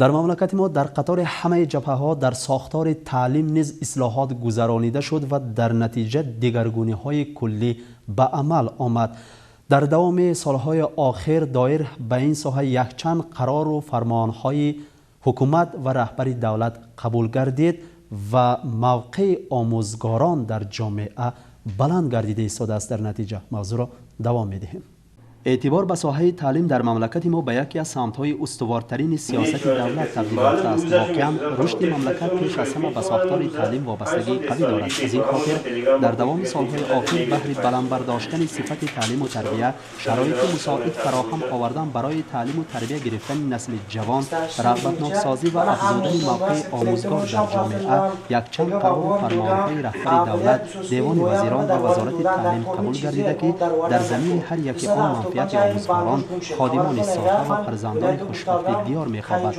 در مملکت ما در قطار همه جبهه‌ها در ساختار تعلیم نیز اصلاحات گذرانیده شد و در نتیجه دگرگونی‌های کلی به عمل آمد. در دوام سالهای آخر دایر به این ساحه یک چند قرار و فرمانهای حکومت و رهبری دولت قبول گردید و موقع آموزگاران در جامعه بلند گردیده ایستاده است. در نتیجه موضوع را دوام می‌دهیم. اعتبار به ساحه تعلیم در مملکت ما به یکی از سمت‌های استوارترین سیاست دولت تبدیل یافته است. واقعاً رشد مملکت پیش از همه به ساختار تعلیم وابستگی قوی دارد. از این خاطر در دوام سالهای آخر بهر بلند برداشتن صفت تعلیم و تربیت شرایط مساعد فراهم آوردن برای تعلیم و تربیت گرفتن نسل جوان، رغبتناک سازی و افزودن موقع آموزگار در جامعه یک چند قرار و فرمانهای رهبری دولت، دیوان وزیران و وزارت تعلیم قبول گردیده که در زمین هر یکی آن آموزگاران، خادمان ساحه و فرزندان خوشبخت دیار می‌خوابد.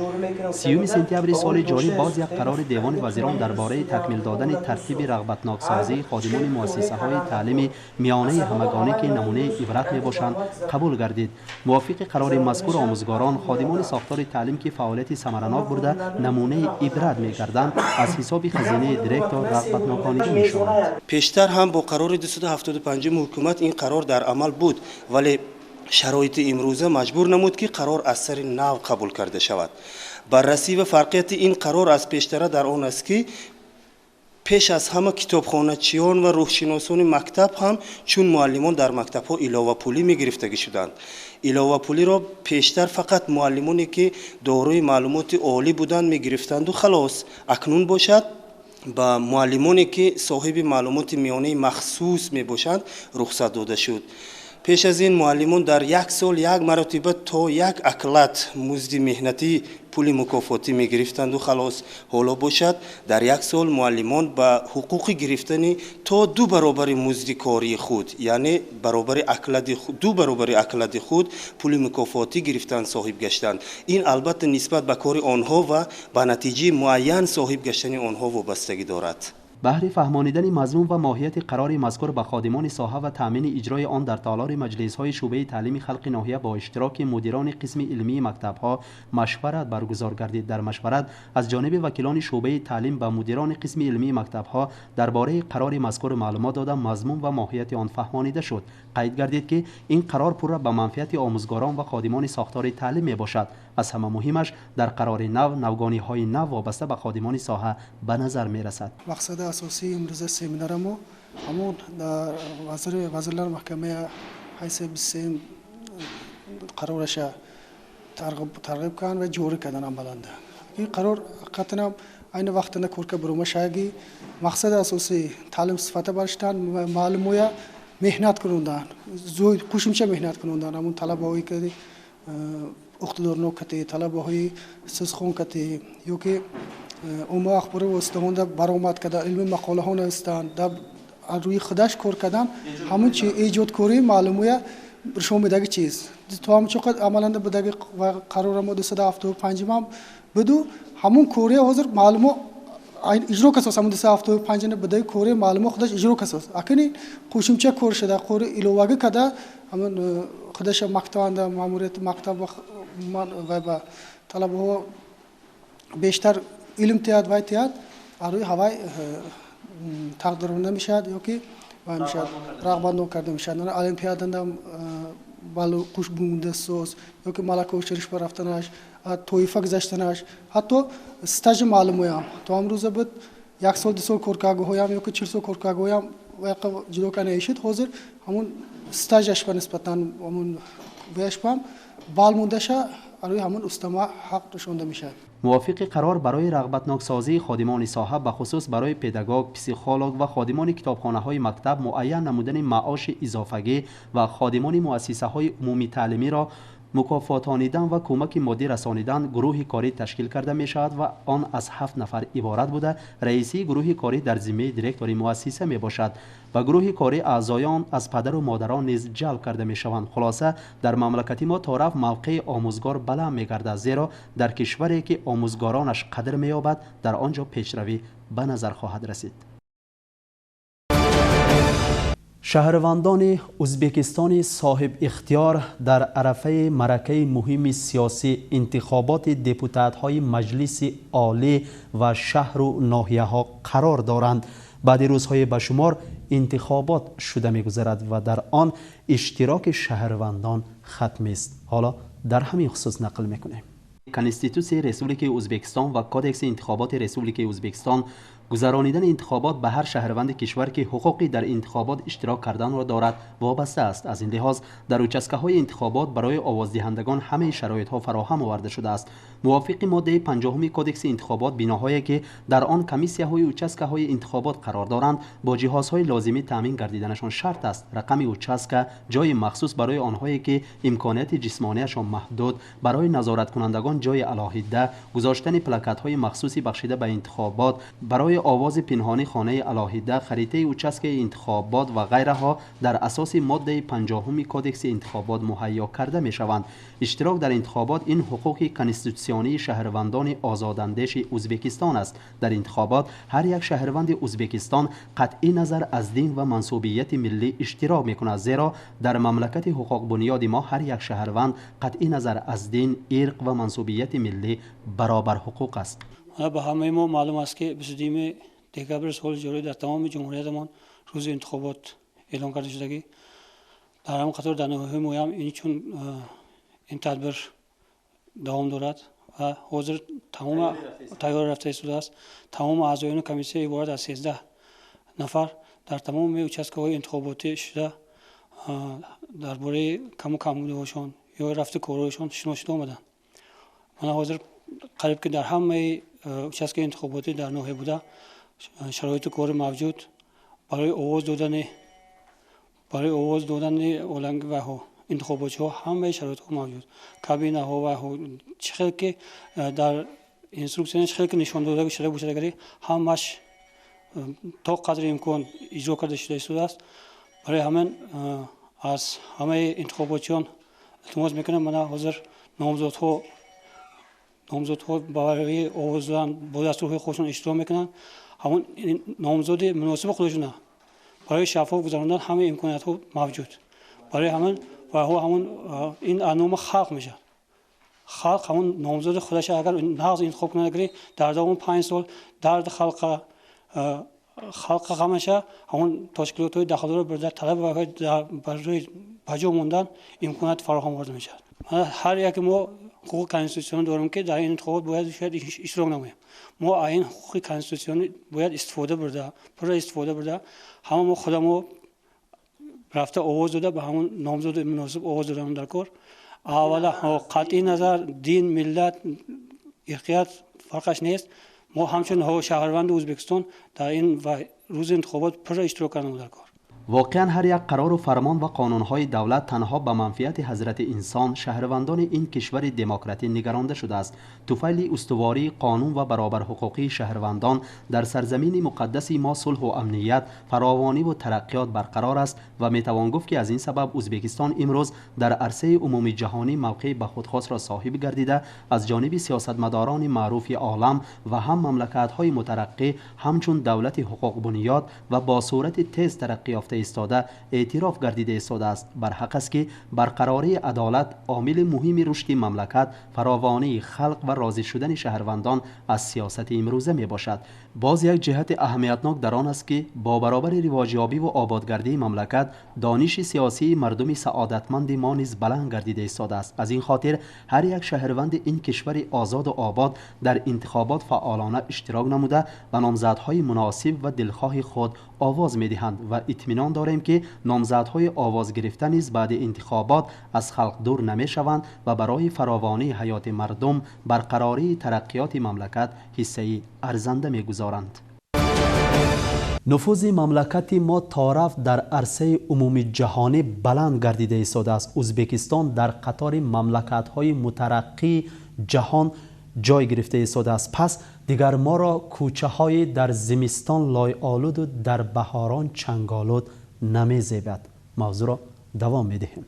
30 سپتامبر سال جاری باز یک قرار دیوان وزیران درباره تکمیل دادن ترتیب رغبتناک سازی خادمان مؤسسه‌های تعلیم میانه همگانی که نمونه عبرت میباشند قبول گردید. موافق قرار مذکور آموزگاران، خادمان ساختار تعلیم که فعالیت ثمرناک برده نمونه عبرت می‌گردند از حساب خزینه دیرکتور رغبتناکانیده می‌شوند. پیشتر هم با قرار 275 حکومت این قرار در عمل بود، ولی شرایط امروزه مجبور نمود که قرار از سر نو قبول کرده شود. بررسی و فرقیت این قرار از پیشتر در آن است که پیش از همه کتابخانه‌چیان و روحشناسان مکتب هم چون معلمان در مکتب‌ها علاوه پولی می‌گرفتگی شدند. علاوه پولی را پیشتر فقط معلمانی که دارای معلومات عالی بودند می‌گرفتند و خلاص. اکنون باشد با معلمانی که صاحب معلومات میانه مخصوص میباشند رخصت داده شد. پیش از این معلمان در یک سال یک مرتبه تا یک اکلت مزد مهنتی پول مکافاتی می گرفتند و خلاص. حالا باشد در یک سال معلمان به حقوق گرفتن تا 2 برابر مزد کاری خود، یعنی دو برابر اکلت خود پول مکافاتی گرفتن صاحب گشتند. این البته نسبت به کار آنها و به نتیجه معین صاحب گشتن آنها وابستگی دارد. بهر فهمانیدن مضمون و ماهیت قرار مذکور به خادمان ساحه و تامین اجرای آن در تالار مجلس‌های شعبه تعلیم خلق ناحیه با اشتراک مدیران قسم علمی مکتب‌ها مشورت برگزار گردید. در مشورت از جانب وکیلان شعبه تعلیم به مدیران قسم علمی مکتب‌ها درباره قرار مذکور معلومات داده مضمون و ماهیت آن فهمانیده شد. قید گردید که این قرار پر به منفعت آموزگاران و خادمان ساختار تعلیم میباشد. از همه مهمش در قرار نوگانی‌های نو وابسته به خادمان ساحه به نظر میرسد. مقصد اساسی امروز سمینار ما همون وزیران محکمه حیث 23 قرارش ترغیب کردن و جوری کردن عملنده. این قرار حقیقتا این وقت نکور که برومه شایگی مقصد اساسی تعلیم صفت برشتن معلومه مهنت کنوندن زود خوشمچه مهنت کنوندن همون طلبهایی که اقتدار نوکتی طلبهایی سسخون کتی یا که اوما اخبار و استهانده برآمد کده علم مقاله ها نوشتن در روی خودش کار کردن همون چی ایجاد کاری معلومه شما میدگی چیز تو هم چقدر عملنده بدگی و قرار ما 275 هم بدو همون کوری حاضر معلومه اجرا کساس همون 275 نه بدگی کوری معلومه خودش اجرا کساس اکنی خوشمچه کار شده کوری ایلوواگه کده همون خودش مکتب ماموریت مکتب و با طلبه ها بیشتر علم تیاد و تیاد روی هوای تقدیرنده میشد یا که و میشد رغبت کرده میشد نه المپیادندم بالو خوش بوده سوز یا که ملکه شریش پر رفتنش تویفه گذشتنش حتی استاج معلومه هم تو امروز بود یک سال 2 سال کارکاگو هم یا که 4 سال کارکاگو هم و جدا کنه ایشید حاضر همون استاجش به نسبت همون بهش پام بال موندشه روی همون استماع حق نشونده میشه. موافق قرار برای رغبتناک سازی خادمان ساحه به خصوص برای پداگوگ، پسیخولوگ و خادمان کتابخانه‌های مکتب معین نمودن معاش اضافگی و خادمان مؤسسه‌های عمومی تعلیمی را مکافاتانیدن و کمک مادی رسانیدن گروه کاری تشکیل کرده می شود و آن از 7 نفر عبارت بوده. رئیسی گروه کاری در ذمه دیرکتور مؤسسه می باشد و گروه کاری اعضایان از پدر و مادران نیز جلب کرده می شوند. خلاصه در مملکت ما طرف موقع آموزگار بلند می گردد، زیرا در کشوری که آموزگارانش قدر می یابد در آنجا پیشروی به نظر خواهد رسید. شهروندان ازبکستان صاحب اختیار در عرفه معرکه مهم سیاسی انتخابات دپوتات‌های مجلس عالی و شهر و ناحیه‌ها قرار دارند. بعد روزهای بشمار انتخابات شده می‌گذرد و در آن اشتراک شهروندان ختم است. حالا در همین خصوص نقل می‌کنیم. کنستیتوسی ریسپوبلیک ازبکستان و کودکس انتخابات ریسپوبلیک ازبکستان گذرانیدن انتخابات به هر شهروند کشور که حقوقی در انتخابات اشتراک کردن را دارد وابسته است. از این لحاظ در اوچسکه‌های انتخابات برای آوازدهندگان همه شرایط‌ها فراهم آورده شده است. موافق ماده 50 کودکس انتخابات بناهایی که در آن کمیسی‌های اوچسکه‌های انتخابات قرار دارند با جهازهای لازمی تامین گردیدنشان شرط است. رقم اوچسکه جای مخصوص برای آنهایی که امکانات جسمانیشان محدود، برای نظارت کنندگان جای علاهیده، گذاشتن پلاکت‌های مخصوصی بخشیده به انتخابات، برای آواز پنهانی خانه علاهیده، خریطه اوچسک انتخابات و غیره ها در اساس ماده 50 کودکس انتخابات مهیا کرده می شوند. اشتراک در انتخابات این حقوق کنستیتوسیونی شهروندان آزاداندیش ازبکستان است. در انتخابات هر یک شهروند ازبکستان قطعی نظر از دین و منسوبیت ملی اشتراک می کند، زیرا در مملکت حقوق بنیاد ما هر یک شهروند قطعی نظر از دین، ارق و منسوبیت ملی برابر حقوق است. به همه ما معلوم است که 22 دکبر سال جاری در تمام جمهوریتمان روز انتخابات اعلام کرده شده. در همین قطار در ناحیه ما هم این چون این تدبیر دوام دارد و حاضر تمام تیار رفته شده است. تمام اعضایان کمیسیون عبارت از 13 نفر در تمام اوچسکه‌های انتخاباتی شده درباره کم و کمبوده‌هاشان یا رفته کارهایشان شناخته آمدند. من حاضر قریب که در همه اوچسک انتخاباتی در ناحیه بوده شرایط کار موجود برای آواز دادن اولنگ و انتخاباتچی ها همه شرایط موجود، کابینه ها و چه که در اینستروکشن چه که نشان داده شده باشه همش تا قدر امکان اجرا کرده شده است. برای همین از همه انتخاباتچیان التماس میکنم من حاضر نامزدها برای آواز دادن با دستورهای خودشون اشتراک میکنن. همون نامزد مناسب خودشون برای شفاف گذراندن همه امکانات ها موجود. برای همون این انام خلق میشه. خلق همون نامزد خودش اگر نقض انتخاب کنه در دوام 5 سال درد خلق همشه همون تشکیلات های داخلی برای طلب و برای بجا موندن امکانات فراهم آورده میشه. هر یک ما حقوق کنستیتوسیونی داریم که در این انتخابات باید اشتراک نماییم. ما این حقوق کنستیتوسیونی باید استفاده برده همه ما خودمو رفته آواز داده به همون نامزد مناسب آواز دادن در کار. اولا قطعی نظر دین، ملت، ارقیت فرقش نیست. ما همچون شهروند ازبکستان در این روز انتخابات پر اشتراک کردیم در کار. واقعا هر یک قرار و فرمان و قانونهای دولت تنها به منفعت حضرت انسان شهروندان این کشور دموکراتی نگرانده شده است. طفیل استواری قانون و برابر حقوقی شهروندان در سرزمین مقدس ما صلح و امنیت، فراوانی و ترقیات برقرار است و میتوان گفت که از این سبب ازبکستان امروز در عرصه عمومی جهانی موقع به خودخواست را صاحب گردیده از جانب سیاستمداران معروف عالم و هم مملکت‌های مترقی همچون دولت حقوق بنیاد و با صورت تیز ترقی یافته ایستاده اعتراف گردیده ایستاده است. برحق است که برقراری عدالت عامل مهم رشد مملکت، فراوانی خلق و راضی شدن شهروندان از سیاست امروزه می باشد. باز یک جهت اهمیتناک در آن است که با برابر رواجیابی و آبادگردی مملکت دانش سیاسی مردم سعادتمند ما نیز بلند گردیده ایستاده است. از این خاطر هر یک شهروند این کشور آزاد و آباد در انتخابات فعالانه اشتراک نموده و نامزدهای مناسب و دلخواه خود آواز می‌دهند و اطمینان داریم که نامزدهای آواز گرفته نیز بعد انتخابات از خلق دور نمی‌شوند و برای فراوانی حیات مردم، برقراری ترقیات مملکت حصه ارزنده می‌گذارند. نفوذ مملکت ما تعارف در عرصه عمومی جهانی بلند گردیده ایستاده است. ازبکستان در قطار مملکت‌های مترقی جهان جای گرفته ایستاده است. پس دیگر ما را کوچه های در زمستان لای آلود و در بهاران چنگالود نمی زیبد. موضوع را دوام می دهیم.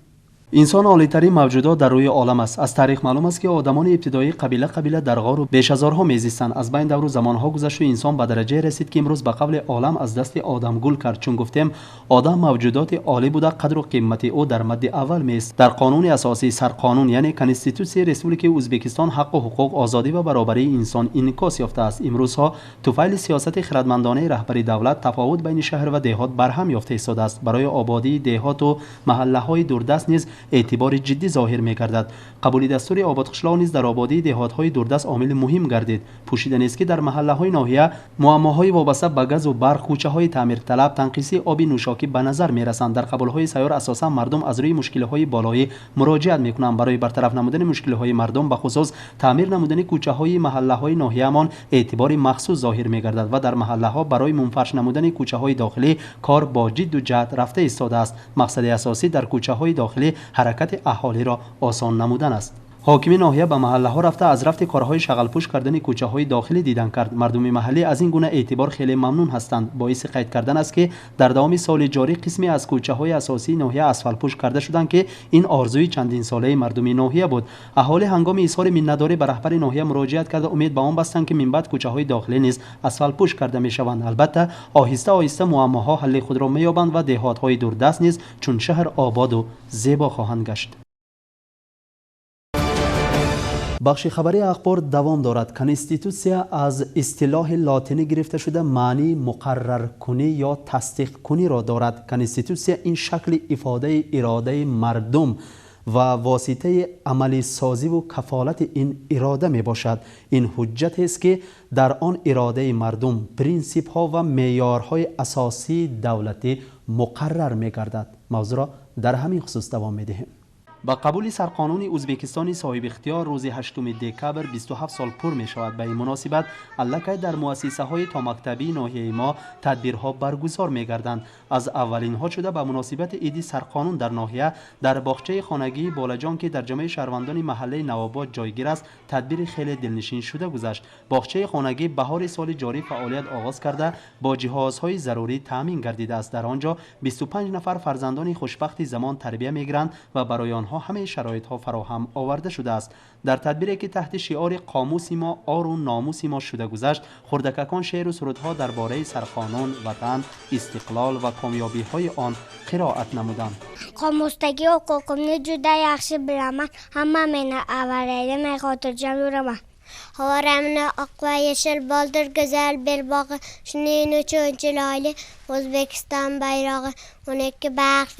انسان عالی‌ترین موجودات در روی عالم است. از تاریخ معلوم است که آدمان ابتدایی قبیله در غار و بیش از هزارها میزیستند. از بین دور و زمانها گذشت و انسان به درجه رسید که امروز به قبل عالم از دست آدم گل کرد. چون گفتیم آدم موجودات عالی بوده، قدر و قیمت او در مد اول میست. در قانون اساسی سرقانون یعنی کانستیتوسی ریسپوبلیک ازبکستان حق و حقوق، آزادی و برابری انسان انعکاس یافته است. امروزها توفیل سیاست خردمندانه رهبری دولت تفاوت بین شهر و دهات برهم یافته ایستاده است. برای آبادی دهات و محله‌های دوردست نیز اعتبار جدی ظاهر می‌گردد. قبول دستور آبادخشلا نیز در آبادی دهات‌های دوردست عامل مهم گردید. پوشیدنی است که در محله‌های ناحیه معماهای وابسته به گاز و برق، کوچه‌های تعمیر طلب، تنقیصی آب نوشاکی به نظر می‌رسند. در قبول‌های سیار اساسا مردم از روی مشکل‌های بالایی مراجعت می‌کنند. برای برطرف نمودن مشکل‌های مردم به خصوص تعمیر نمودن کوچه‌های محله‌های ناحیه‌مان اعتبار مخصوص ظاهر می‌گردد و در محله‌ها برای منفرش نمودن کوچه‌های داخلی کار با جد و جهد رفته ایستاده است. مقصد اساسی در کوچه‌های داخلی حرکت اهالی را آسان نمودن است. حاکم ناحیه به محله ها رفته از رفت کارهای شغل پوش کردن کوچه های داخلی دیدن کرد. مردم محلی از این گونه اعتبار خیلی ممنون هستند. باعث قید کردن است که در دوام سال جاری قسمی از کوچه های اساسی ناحیه اسفل پوش کرده شدند که این آرزوی چندین ساله مردم ناحیه بود. اهالی هنگام اظهار منتداری به رهبر ناحیه مراجعت کرده امید به آن بستند که من بعد کوچه های داخلی نیز اسفل پوش کرده می شوند. البته آهسته آهسته معماها حل خود را می‌یابند و دهات های دوردست نیز چون شهر آباد و زیبا خواهند گشت. بخش خبری اخبار دوام دارد. کانستیتوسیا از اصطلاح لاتینی گرفته شده معنی مقرر کنی یا تصدیق کنی را دارد. کانستیتوسیا این شکل افاده اراده مردم و واسطه عملی سازی و کفالت این اراده می باشد. این حجت است که در آن اراده مردم پرینسیپ ها و معیارهای اساسی دولتی مقرر می گردد. موضوع را در همین خصوص دوام می دهیم. با قبول سرقانون ازبکستانی صاحب اختیار روز 8 دکبر 27 سال پر می شود. به این مناسبت الکی در مؤسسه های تا مکتبی ناحیه ما تدبیرها برگزار می گردند. از اولین ها شده به مناسبت عید سرقانون در ناحیه در باغچه خانگی بالجان که در جامعه شهروندان محله نواباد جایگیر است تدبیر خیلی دلنشین شده گذشت. باغچه خانگی بهار سال جاری فعالیت آغاز کرده با جهازهای ضروری تامین گردیده است. در آنجا 25 نفر فرزندان خوشبخت زمان تربیت می گیرند و برای آنها همه شرایط ها فراهم آورده شده است. در تدبیری که تحت شعار قاموس ما آر و ناموس ما شده گذشت، خردککان شعر و سرودها درباره سرقانون، وطن، استقلال و کامیابی های آن قرائت نمودند. قاموستگی حقوقم جدا یخشی برامن همه من اولیده می خاطر جمعورم. هوارمن اقوى yeşil baldır güzel bir bağı şunun üçün çilali Özbekistan bayrağı 12 baş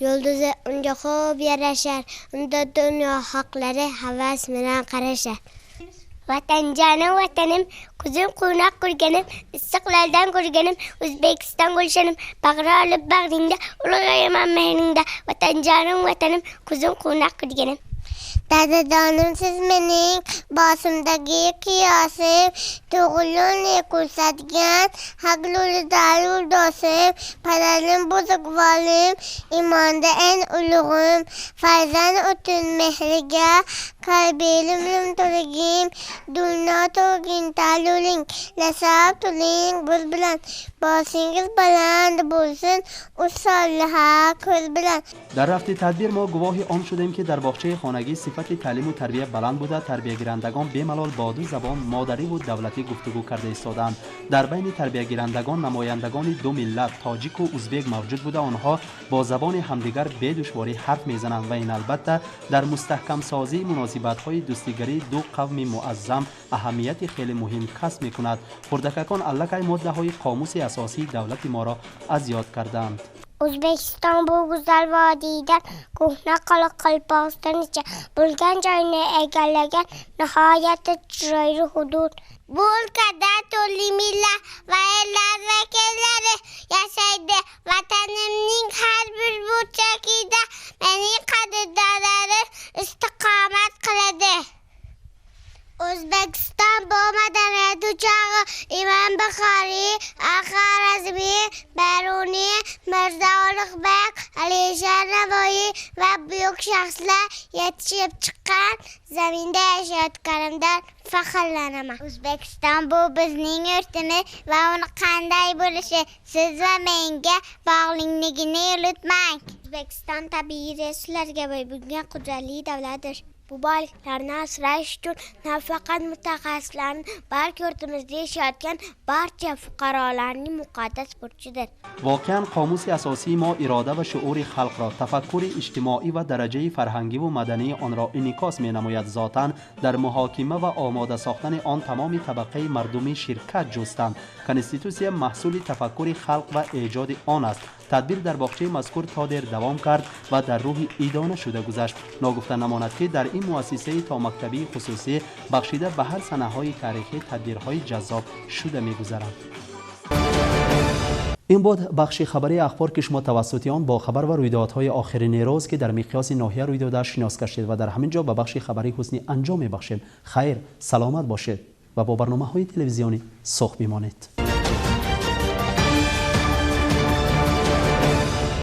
yıldızı onca خوب yarışar onda dünya hakları havas bilen karışar. Vatan canım vatanım kuzum konak kurganım istiqlaldan kurganım Özbekistan gülşanım bağrı alıp bağrında ulugayamam mehninde vatan canım vatanım kuzum konak kurganım. Dada danım siz mening bosimdagi qiyosim tug'iluni ko'rsatgan haqluli dalil dosim padalim buzugvolim imonda en ulug'im farzand uchun mehriga qalbilim to'ligim dunyo to'gin taluling nasab tuling biz bilan bosingiz baland bo'lsin usolha ko'z bilan. در رفت تدبیر ما گواه آن شدیم که در باغچه خانگی صفت تعلیم و تربیت بلند بوده. تربیت گیرندگان بی‌ملال با دو زبان مادری و دولتی گفتگو کرده ایستادند. در بین تربیت گیرندگان نمایندگان دو ملت تاجیک و ازبک موجود بوده. آنها با زبان همدیگر به دشواری حرف میزنند و این البته در مستحکم سازی مناسبت‌های دوستیگری دو قوم معظم اهمیت خیلی مهم کسب می‌کند. خردککان الکی ماده‌های قاموس اساسی دولت ما را از یاد کردند. O'zbekiston bu go'zal vodiydan ko'hna Qoraqalpog'istongacha bo'lgan joyni egallagan nihoyatda chiroyli hudud. Bu o'lkada turli millat va ellar vakillari yashaydi. Vatanimning har bir burchagida mening qadrdonlarim istiqomat qiladi. O'zbekiston bu madaniyat o'chog'i Imom Buxoriy, Al-Xorazmiy, Baruniy, Mirzo Ulug'bek, Alisher Navoiy و büyük şahslar yetişip çıkan zeminde yaşayotganimdan faxrlanaman. O'zbekiston bu bizning yurtimiz va uni qanday bo'lishi siz va menga bog'liqligini unutmang. O'zbekiston tabiiy resurslarga boy bo'lgan qudratli davlatdir. Bu boyliklarni asrash uchun nafaqat mutaxassislarning, balki yurtimizda yashayotgan barcha fuqarolarning muqaddas burchidir. واقعا قاموس اساسی ما اراده و شعور خلق را، تفکر اجتماعی و درجه فرهنگی و مدنی آن را انعکاس می نماید. ذاتاً در محاکمه و آماده ساختن آن تمام طبقه مردمی شرکت جستند. کانستیتوسیون محصول تفکر خلق و ایجاد آن است. تدبیر در باغچه مذکور تا دیر دوام کرد و در روح ایدانه شده گذشت. ناگفته نماند که در این مؤسسه تا مکتبی خصوصی بخشیده به هر صحنه‌های تاریخی تدبیرهای جذاب شده می‌گذرد. این بود بخش خبری اخبار که شما توسط آن با خبر و رویدادهای آخرین روز که در مقیاس ناحیه روی داده شناس کردید و در همین جا به بخش خبری حسنی انجام می‌بخشیم. خیر، سلامت باشید و با برنامه‌های تلویزیونی سوق بمانید.